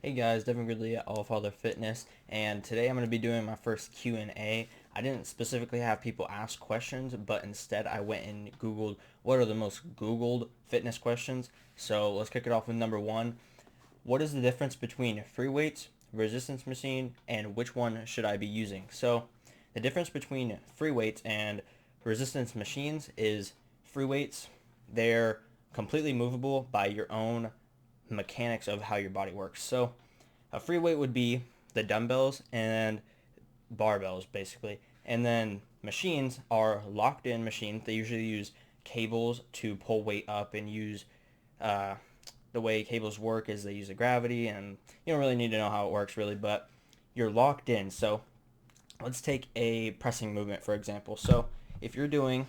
Hey guys, Devin Gridley at Allfather Fitness, and today I'm going to be doing my first Q&A. I didn't specifically have people ask questions, but instead I went and Googled what are the most Googled fitness questions. So let's kick it off with number one. What is the difference between free weights, resistance machine, and which one should I be using? So the difference between free weights and resistance machines is free weights, they're completely movable by your own mechanics of how your body works. So a free weight would be the dumbbells and barbells basically. And then machines are locked in machines. They usually use cables to pull weight up and use uh, the way cables work is they use a gravity, and you don't really need to know how it works really, but you're locked in. So let's take a pressing movement for example. So if you're doing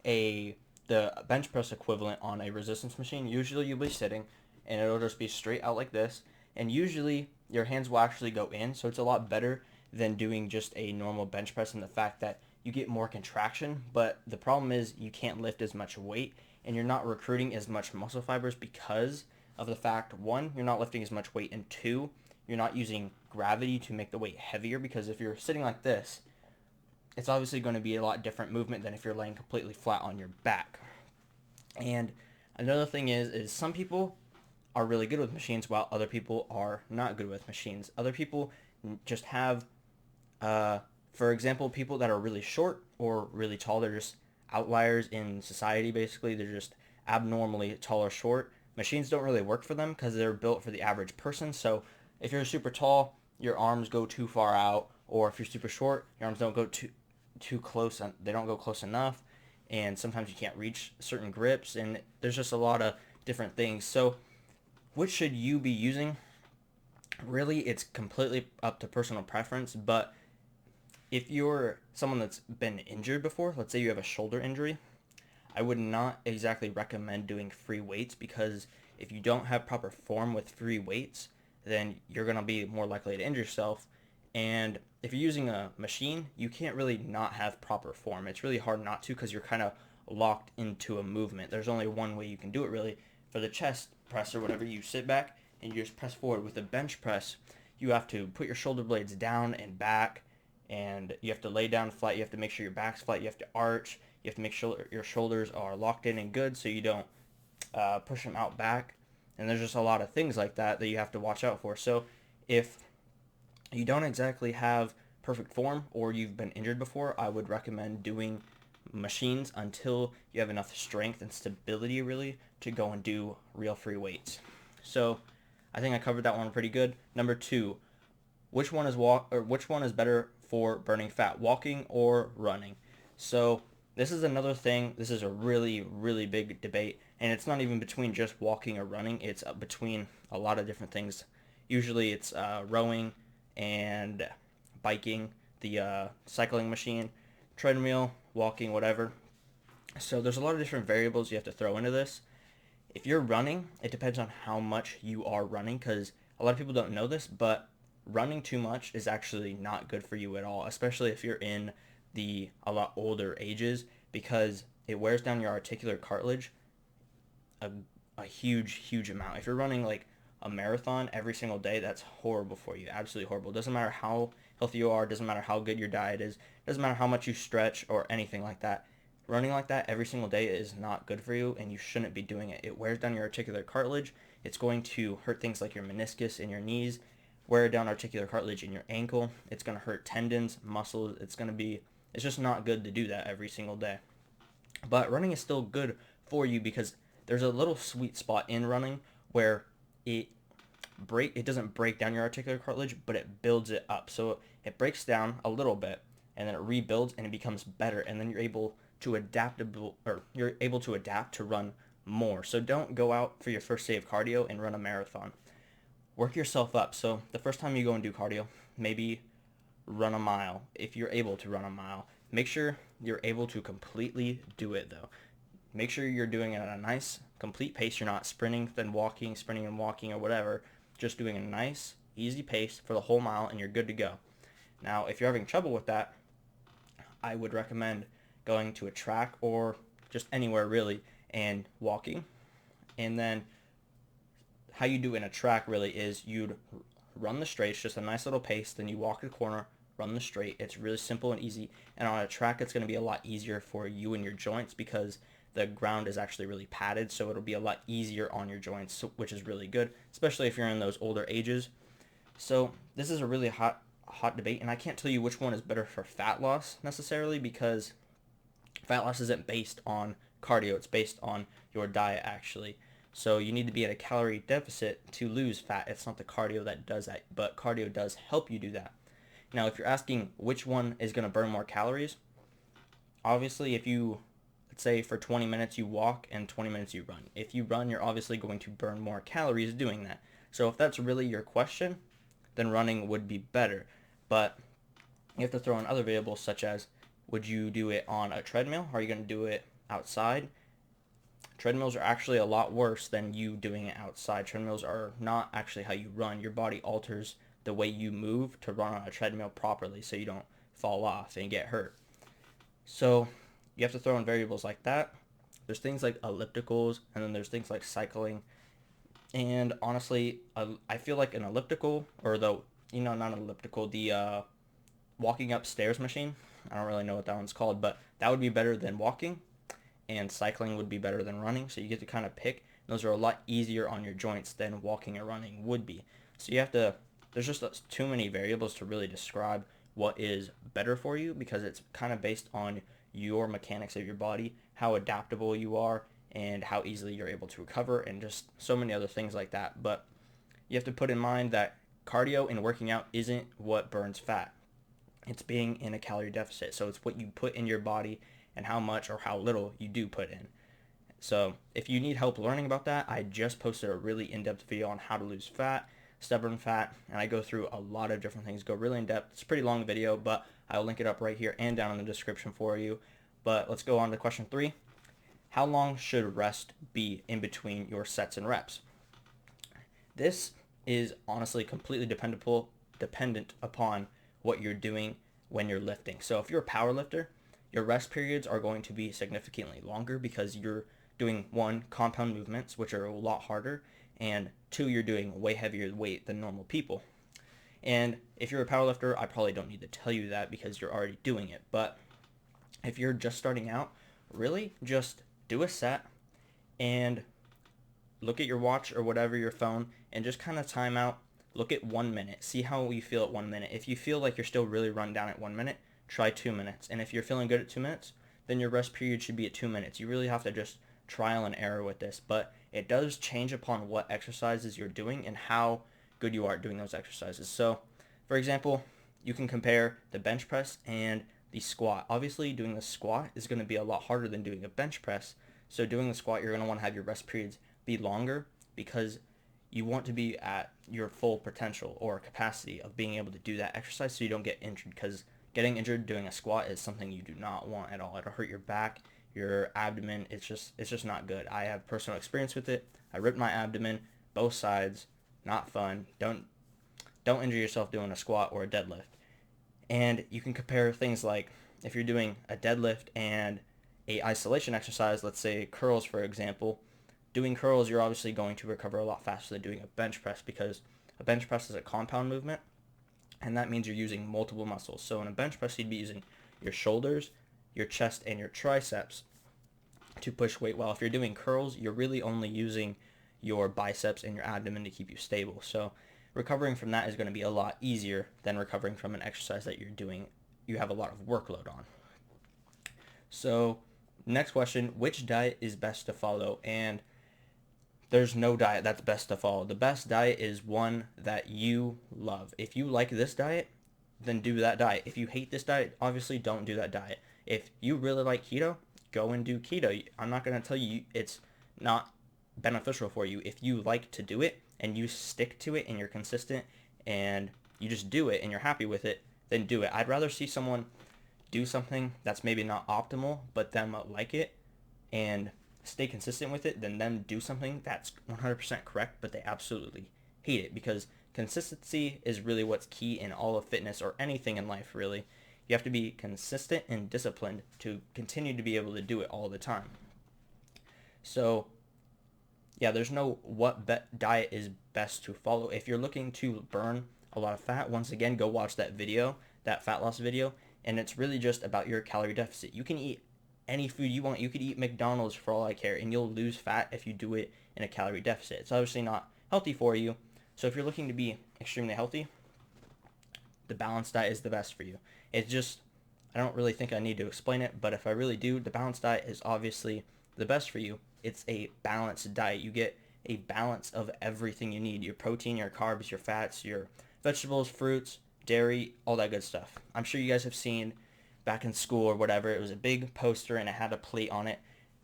a the bench press equivalent on a resistance machine, usually you'll be sitting and it'll just be straight out like this. And usually your hands will actually go in, so it's a lot better than doing just a normal bench press in the fact that you get more contraction, but the problem is you can't lift as much weight and you're not recruiting as much muscle fibers because of the fact, one, you're not lifting as much weight, and two, you're not using gravity to make the weight heavier, because if you're sitting like this, it's obviously going to be a lot different movement than if you're laying completely flat on your back. And another thing is some people are really good with machines while other people are not good with machines. Other people just have, uh, for example, people that are really short or really tall, they're just outliers in society basically. They're just abnormally tall or short. Machines don't really work for them because they're built for the average person. So if you're super tall, your arms go too far out, or if you're super short, your arms don't go too close. They don't go close enough, and sometimes you can't reach certain grips, and there's just a lot of different things. So which should you be using? Really, it's completely up to personal preference, but if you're someone that's been injured before, let's say you have a shoulder injury, I would not exactly recommend doing free weights, because if you don't have proper form with free weights, then you're going to be more likely to injure yourself. And if you're using a machine, you can't really not have proper form. It's really hard not to, because you're kind of locked into a movement. There's only one way you can do it really. For the chest press or whatever, you sit back and you just press forward. With the bench press, you have to put your shoulder blades down and back, and you have to lay down flat. You have to make sure your back's flat. You have to arch. You have to make sure your shoulders are locked in and good so you don't push them out back. And there's just a lot of things like that that you have to watch out for. So if you don't exactly have perfect form or you've been injured before, I would recommend doing machines until you have enough strength and stability really to go and do real free weights. So I think I covered that one pretty good. Number two, which one is better for burning fat, walking or running? So this is another thing. This is a really big debate, and it's not even between just walking or running. It's between a lot of different things. Usually it's rowing and biking, the cycling machine, treadmill, walking, whatever. So there's a lot of different variables you have to throw into this. If you're running, it depends on how much you are running, because a lot of people don't know this, but running too much is actually not good for you at all, especially if you're in the a lot older ages, because it wears down your articular cartilage a, a huge amount. If you're running like a marathon every single day, that's horrible for you. Absolutely horrible. It doesn't matter how healthy you are, doesn't matter how good your diet is, doesn't matter how much you stretch or anything like that. Running like that every single day is not good for you, and you shouldn't be doing it. It wears down your articular cartilage. It's going to hurt things like your meniscus in your knees, wear down articular cartilage in your ankle. It's going to hurt tendons, muscles. It's just not good to do that every single day. But running is still good for you, because there's a little sweet spot in running where it it doesn't break down your articular cartilage, but it builds it up. So it breaks down a little bit and then it rebuilds and it becomes better, and then you're able to adapt to run more. So don't go out for your first day of cardio and run a marathon. Work yourself up. So the first time you go and do cardio, maybe run a mile if you're able to run a mile. Make sure you're able to completely do it though. Make sure you're doing it at a nice complete pace. You're not sprinting then walking, sprinting and walking or whatever. Just doing a nice easy pace for the whole mile and you're good to go. Now, if you're having trouble with that, I would recommend going to a track or just anywhere really and walking, and then how you do in a track really is you'd run the straight, just a nice little pace, then you walk the corner, run the straight. It's really simple and easy. And on a track, it's going to be a lot easier for you and your joints because the ground is actually really padded, so it'll be a lot easier on your joints, which is really good, especially if you're in those older ages. So this is a really hot debate, and I can't tell you which one is better for fat loss necessarily, because fat loss isn't based on cardio, it's based on your diet actually. So you need to be at a calorie deficit to lose fat. It's not the cardio that does that, but cardio does help you do that. Now, if you're asking which one is going to burn more calories, obviously if you, let's say for 20 minutes you walk and 20 minutes you run. If you run, you're obviously going to burn more calories doing that. So if that's really your question, then running would be better. But you have to throw in other variables such as, would you do it on a treadmill? Are you going to do it outside? Treadmills are actually a lot worse than you doing it outside. Treadmills are not actually how you run. Your body alters the way you move to run on a treadmill properly so you don't fall off and get hurt. So you have to throw in variables like that. There's things like ellipticals, and then there's things like cycling. And honestly, I feel like an elliptical, or not an elliptical, the walking upstairs machine. I don't really know what that one's called, but that would be better than walking, and cycling would be better than running. So you get to kind of pick. Those are a lot easier on your joints than walking or running would be. So you have to, there's just too many variables to really describe what is better for you, because it's kind of based on your mechanics of your body, how adaptable you are, and how easily you're able to recover, and just so many other things like that. But you have to put in mind that cardio and working out isn't what burns fat. It's being in a calorie deficit. So it's what you put in your body and how much or how little you do put in. So if you need help learning about that, I just posted a really in-depth video on how to lose fat, stubborn fat, and I go through a lot of different things, go really in-depth. It's a pretty long video, but I'll link it up right here and down in the description for you. But let's go on to question 3. How long should rest be in between your sets and reps? This is honestly completely dependent upon what you're doing when you're lifting. So if you're a power lifter, your rest periods are going to be significantly longer because you're doing, 1, compound movements, which are a lot harder, and 2, you're doing way heavier weight than normal people. And if you're a powerlifter, I probably don't need to tell you that because you're already doing it. But if you're just starting out, really just do a set and look at your watch or whatever, your phone, and just kind of time out. Look at 1 minute. See how you feel at 1 minute. If you feel like you're still really run down at 1 minute, try 2 minutes. And if you're feeling good at 2 minutes, then your rest period should be at 2 minutes. You really have to just trial and error with this. But it does change upon what exercises you're doing and how good you are at doing those exercises. So, for example, you can compare the bench press and the squat. Obviously, doing the squat is going to be a lot harder than doing a bench press. So doing the squat, you're going to want to have your rest periods be longer because you want to be at your full potential or capacity of being able to do that exercise so you don't get injured, because getting injured doing a squat is something you do not want at all. It'll hurt your back, your abdomen. It's just not good. I have personal experience with it. I ripped my abdomen, both sides. Not fun. Don't injure yourself doing a squat or a deadlift. And you can compare things like if you're doing a deadlift and a isolation exercise, let's say curls for example. Doing curls, you're obviously going to recover a lot faster than doing a bench press, because a bench press is a compound movement, and that means you're using multiple muscles. So in a bench press, you'd be using your shoulders, your chest, and your triceps to push weight. While if you're doing curls, you're really only using your biceps and your abdomen to keep you stable. So recovering from that is going to be a lot easier than recovering from an exercise that you have a lot of workload on. So next question, which diet is best to follow? And there's no diet that's best to follow. The best diet is one that you love. If you like this diet, then do that diet. If you hate this diet, obviously don't do that diet. If you really like keto, go and do keto. I'm not going to tell you it's not beneficial for you. If you like to do it and you stick to it and you're consistent and you just do it and you're happy with it, then do it. I'd rather see someone do something that's maybe not optimal, but them like it and stay consistent with it than them do something that's 100% correct, but they absolutely hate it, because consistency is really what's key in all of fitness or anything in life, really. You have to be consistent and disciplined to continue to be able to do it all the time. So yeah, there's no diet is best to follow. If you're looking to burn a lot of fat, once again, go watch that video, that fat loss video, and it's really just about your calorie deficit. You can eat any food you want. You could eat McDonald's for all I care, and you'll lose fat if you do it in a calorie deficit. It's obviously not healthy for you. So if you're looking to be extremely healthy, the balanced diet is the best for you. It's just, I don't really think I need to explain it, but if I really do, the balanced diet is obviously the best for you. It's a balanced diet. You get a balance of everything you need: your protein, your carbs, your fats, your vegetables, fruits, dairy, all that good stuff. I'm sure you guys have seen back in school or whatever, it was a big poster and it had a plate on it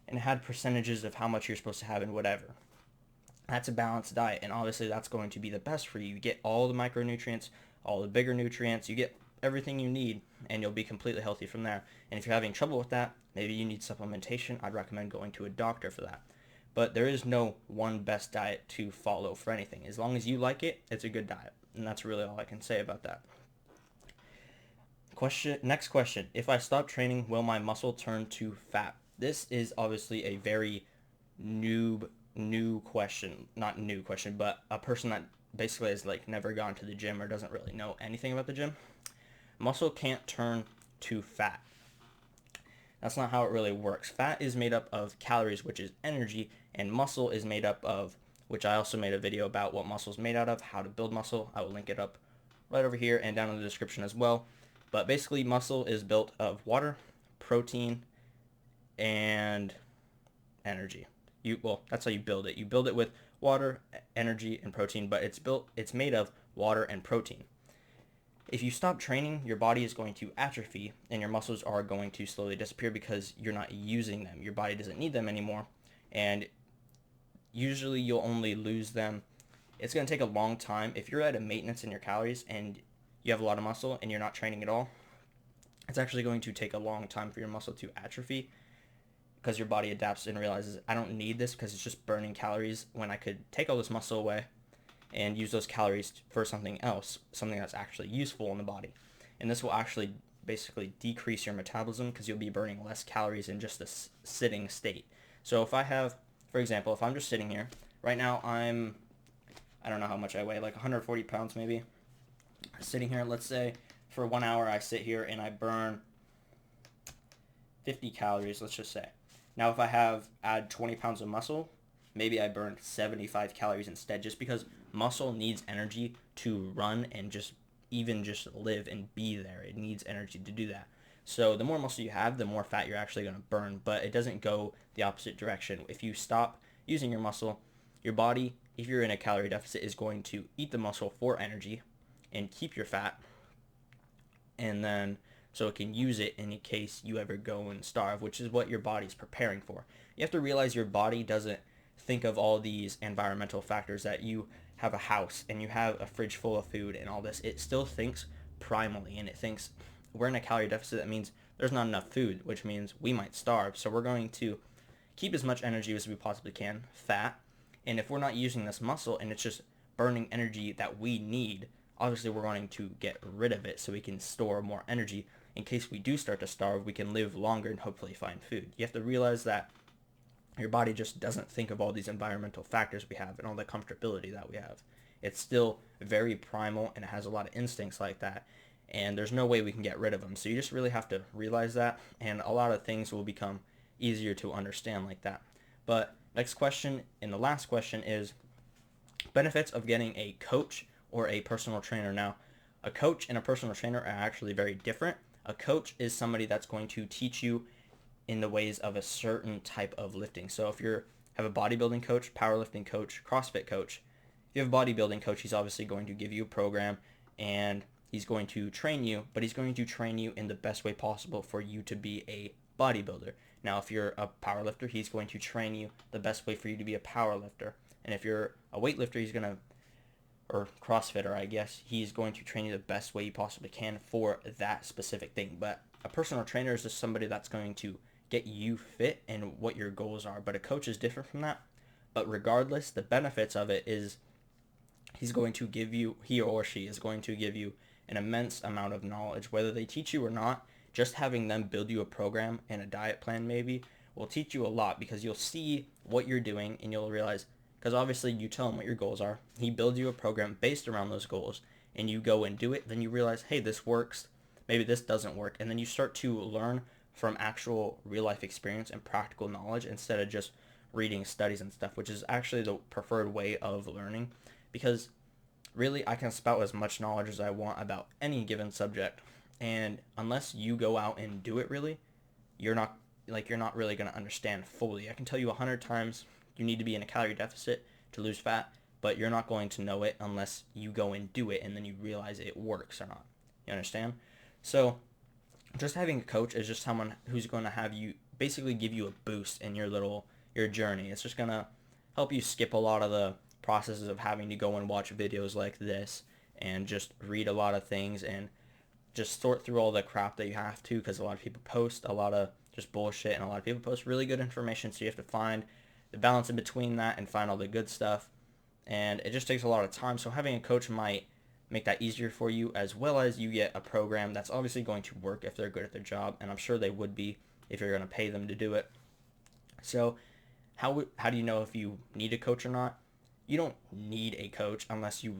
and it had percentages of how much you're supposed to have and whatever. That's a balanced diet, and obviously that's going to be the best for you. You get all the micronutrients, all the bigger nutrients, you get everything you need, and you'll be completely healthy from there. And if you're having trouble with that, maybe you need supplementation, I'd recommend going to a doctor for that. But there is no one best diet to follow for anything. As long as you like it, it's a good diet. And that's really all I can say about that. Next question. If I stop training, will my muscle turn to fat? This is obviously a very new question. Not new question, but a person that basically has like never gone to the gym or doesn't really know anything about the gym. Muscle can't turn to fat. That's not how it really works. Fat is made up of calories, which is energy, and muscle is made up of, which I also made a video about what muscle is made out of, how to build muscle. I will link it up right over here and down in the description as well. But basically, muscle is built of water, protein, and energy. Well, that's how you build it. You build it with water, energy, and protein, but it's made of water and protein. If you stop training, your body is going to atrophy and your muscles are going to slowly disappear because you're not using them. Your body doesn't need them anymore, and usually you'll only lose them. It's going to take a long time. If you're at a maintenance in your calories and you have a lot of muscle and you're not training at all, it's actually going to take a long time for your muscle to atrophy because your body adapts and realizes, I don't need this because it's just burning calories when I could take all this muscle away and use those calories for something else, something that's actually useful in the body. And this will actually basically decrease your metabolism because you'll be burning less calories in just a sitting state. So if I have, for example, if I'm just sitting here, right now I don't know how much I weigh, like 140 pounds maybe. Sitting here, let's say for 1 hour I sit here and I burn 50 calories, let's just say. Now if I add 20 pounds of muscle, maybe I burn 75 calories instead, just because muscle needs energy to run and just live and be there. It needs energy to do that. So the more muscle you have, the more fat you're actually going to burn, but it doesn't go the opposite direction. If you stop using your muscle, your body, if you're in a calorie deficit, is going to eat the muscle for energy and keep your fat, and then so it can use it in case you ever go and starve, which is what your body's preparing for. You have to realize your body doesn't think of all these environmental factors, that you have a house and you have a fridge full of food and all this. It still thinks primally, and it thinks we're in a calorie deficit. That means there's not enough food, which means we might starve. So we're going to keep as much energy as we possibly can, fat, and if we're not using this muscle and it's just burning energy that we need, obviously we're going to get rid of it so we can store more energy. In case we do start to starve, we can live longer and hopefully find food. You have to realize that your body just doesn't think of all these environmental factors we have and all the comfortability that we have. It's still very primal and it has a lot of instincts like that, and there's no way we can get rid of them. So you just really have to realize that, and a lot of things will become easier to understand like that. But next question, and the last question, is benefits of getting a coach or a personal trainer. Now, a coach and a personal trainer are actually very different. A coach is somebody that's going to teach you in the ways of a certain type of lifting. So if you have a bodybuilding coach, powerlifting coach, CrossFit coach, if you have a bodybuilding coach, he's obviously going to give you a program and he's going to train you, but he's going to train you in the best way possible for you to be a bodybuilder. Now, if you're a powerlifter, he's going to train you the best way for you to be a powerlifter. And if you're a weightlifter, or CrossFitter, I guess, he's going to train you the best way you possibly can for that specific thing. But a personal trainer is just somebody that's going to get you fit and what your goals are. But a coach is different from that. But regardless, the benefits of it is he or she is going to give you an immense amount of knowledge. Whether they teach you or not, just having them build you a program and a diet plan maybe will teach you a lot, because you'll see what you're doing and you'll realize, Because obviously you tell him what your goals are. He builds you a program based around those goals, and you go and do it. Then you realize, hey, this works. Maybe this doesn't work. And then you start to learn from actual real life experience and practical knowledge instead of just reading studies and stuff, which is actually the preferred way of learning. Because really, I can spout as much knowledge as I want about any given subject. And unless you go out and do it really, you're not really going to understand fully. I can tell you 100 times you need to be in a calorie deficit to lose fat, but you're not going to know it unless you go and do it and then you realize it works or not. You understand? So just having a coach is just someone who's going to have you basically give you a boost in your journey. It's just going to help you skip a lot of the processes of having to go and watch videos like this and just read a lot of things and just sort through all the crap that you have to, because a lot of people post a lot of just bullshit and a lot of people post really good information, so you have to find the balance in between that and find all the good stuff, and it just takes a lot of time. So having a coach might make that easier for you, as well as you get a program that's obviously going to work if they're good at their job, and I'm sure they would be if you're going to pay them to do it. So how do you know if you need a coach or not? You don't need a coach unless you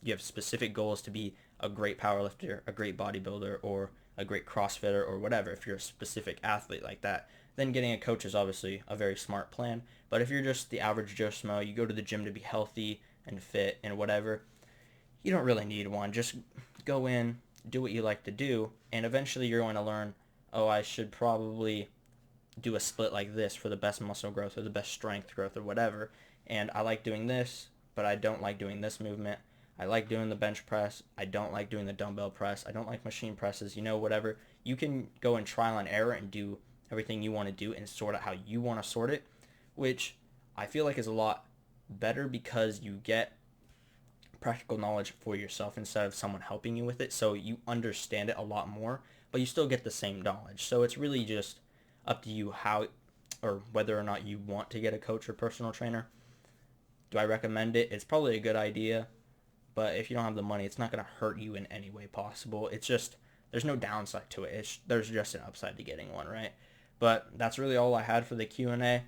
have specific goals to be a great powerlifter, a great bodybuilder, or a great CrossFitter, or whatever. If you're a specific athlete like that, then getting a coach is obviously a very smart plan. But if you're just the average Joe Schmo, you go to the gym to be healthy and fit and whatever, you don't really need one. Just go in, do what you like to do, and eventually you're going to learn, oh, I should probably do a split like this for the best muscle growth or the best strength growth or whatever. And I like doing this, but I don't like doing this movement. I like doing the bench press. I don't like doing the dumbbell press. I don't like machine presses, whatever. You can go and trial and error and do everything you want to do and sort out how you want to sort it, which I feel like is a lot better because you get practical knowledge for yourself instead of someone helping you with it. So you understand it a lot more, but you still get the same knowledge. So it's really just up to you how or whether or not you want to get a coach or personal trainer. Do I recommend it? It's probably a good idea. But if you don't have the money, it's not going to hurt you in any way possible. It's just, there's no downside to it. There's just an upside to getting one, right? But that's really all I had for the Q&A.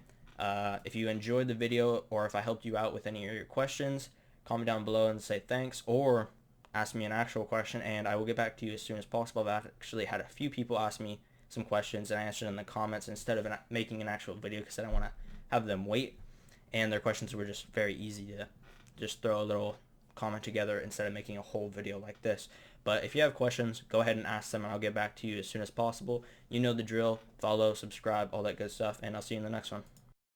If you enjoyed the video or if I helped you out with any of your questions, comment down below and say thanks, or ask me an actual question and I will get back to you as soon as possible. I've actually had a few people ask me some questions and I answered in the comments instead of making an actual video because I don't want to have them wait. And their questions were just very easy to just throw a little comment together instead of making a whole video like this. But if you have questions, go ahead and ask them and I'll get back to you as soon as possible. You know the drill. Follow, subscribe, all that good stuff, and I'll see you in the next one.